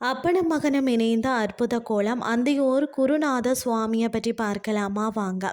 அப்பனும் மகனும் இணைந்த அற்புத கோலம் அந்தியூர் குருநாத சுவாமியை பற்றி பார்க்கலாமா வாங்க.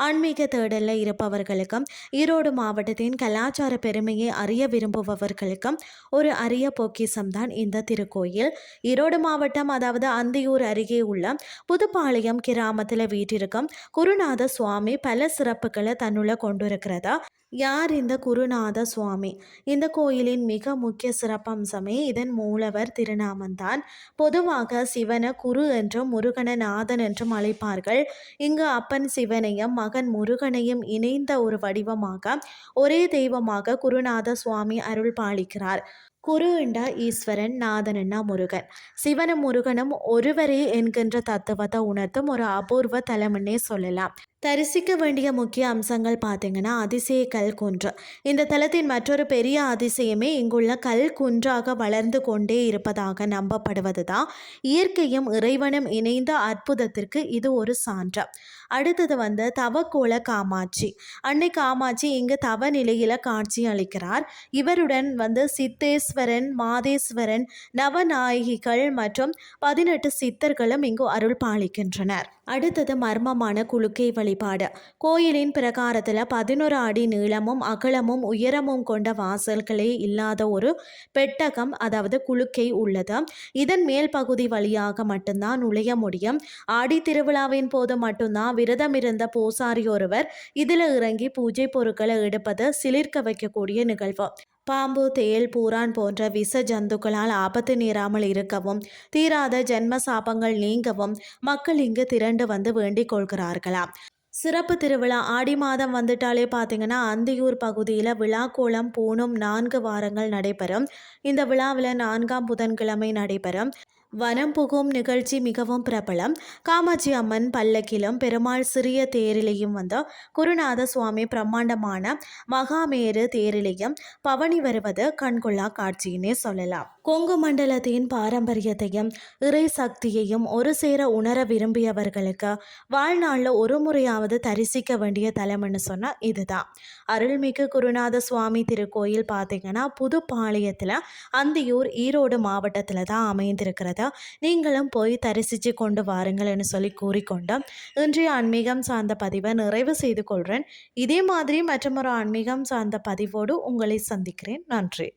ஆன்மீக தேடலில் இருப்பவர்களுக்கும் ஈரோடு மாவட்டத்தின் கலாச்சார பெருமையை அறிய விரும்புபவர்களுக்கும் ஒரு அரிய பொக்கிசம்தான் இந்த திருக்கோயில். ஈரோடு மாவட்டம், அதாவது அந்தியூர் அருகே உள்ள புதுப்பாளையம் கிராமத்தில் வீட்டிற்கும் குருநாத சுவாமி பல சிறப்புகளை தன்னுள்ள கொண்டிருக்கிறதா. யார் இந்த குருநாத சுவாமி? இந்த கோயிலின் மிக முக்கிய சிறப்பம்சமே இதன் மூலவர் திருநாமந்தான். பொதுவாக சிவன குரு என்றும் முருகன நாதன் என்றும் அழைப்பார்கள். இங்கு அப்பன் சிவனையும் மகன் முருகனையும் இணைந்த ஒரு வடிவமாக, ஒரே தெய்வமாக குருநாத சுவாமி அருள் பாலிக்கிறார். குரு என்றா ஈஸ்வரன், நாதன் என்றா முருகன். சிவனும் முருகனும் ஒருவரே என்கின்ற தத்துவத்தை உணர்த்தும் ஒரு அபூர்வ தலம்னே சொல்லலாம். தரிசிக்க வேண்டிய முக்கிய அம்சங்கள் பார்த்தீங்கன்னா, அதிசய கல் குன்று. இந்த தலத்தின் மற்றொரு பெரிய அதிசயமே இங்குள்ள கல் குன்றாக வளர்ந்து கொண்டே இருப்பதாக நம்பப்படுவது தான். இயற்கையும் இறைவனும் இணைந்த அற்புதத்திற்கு இது ஒரு சான்று. அடுத்தது தவக்கோல காமாட்சி. அன்னை காமாட்சி இங்கு தவ நிலையில காட்சி அளிக்கிறார். இவருடன் சித்தேஸ்வரன், மாதேஸ்வரன், நவநாயகிகள் மற்றும் 18 சித்தர்களும் இங்கு அருள் பாலிக்கின்றனர். அடுத்தது மர்மமான குலுக்கை வழிபாடு. கோயிலின் பிரகாரத்தில் 11 அடி நீளமும் அகலமும் உயரமும் கொண்ட வாசல்களே இல்லாத ஒரு பெட்டகம், அதாவது குலுக்கை உள்ளது. இதன் மேல் பகுதி வழியாக மட்டும்தான் நுழைய முடியும். ஆடி திருவிழாவின் போது மட்டும்தான் விரதம் இருந்த பூசாரி ஒருவர் இதில் இறங்கி பூஜை பொருட்களை எடுப்பது சிலிர்க்க வைக்கக்கூடிய நிகழ்வு. பாம்பு, தேள், பூரான் போன்ற விஷ ஜந்துக்களால் ஆபத்து நேராமல் இருக்கவும், தீராத ஜென்ம சாபங்கள் நீங்கவும் மக்கள் இங்கு திரண்டு வேண்டிக் கொள்கிறார்களாம். சிறப்பு திருவிழா ஆடி மாதம் வந்துட்டாலே பார்த்தீங்கன்னா, அந்தியூர் பகுதியில் விழாக்கோலம் பூணும் 4 வாரங்கள் நடைபெறும். இந்த விழாவில் 4ஆம் புதன்கிழமை நடைபெறும் வனம் புகும் நிகழ்ச்சி மிகவும் பிரபலம். காமாட்சி அம்மன் பல்லக்கிலும் பெருமாள் சிறிய தேரிலையும் குருநாத சுவாமி பிரம்மாண்டமான மகாமேரு தேரிலையும் பவனி வருவது கண்கொள்ளா காட்சியினே சொல்லலாம். கொங்கு மண்டலத்தின் பாரம்பரியத்தையும் இறை சக்தியையும் ஒரு சேர உணர விரும்பியவர்களுக்கு வாழ்நாளில் ஒரு முறையாவது தரிசிக்க வேண்டிய தலம்னு சொன்னால் இதுதான். அருள்மிகு குருநாத சுவாமி திருக்கோயில் பார்த்தீங்கன்னா, புதுப்பாளையத்தில் அந்தியூர், ஈரோடு மாவட்டத்தில் தான் அமைந்திருக்கிறது. நீங்களும் போய் தரிசித்து கொண்டு வாருங்கள்னு சொல்லி கூறிக்கொண்டு இன்றைய ஆன்மீகம் சார்ந்த பதிவை நிறைவு செய்து கொள்கிறேன். இதே மாதிரி மற்றொரு ஆன்மீகம் சார்ந்த பதிவோடு உங்களை சந்திக்கிறேன். நன்றி.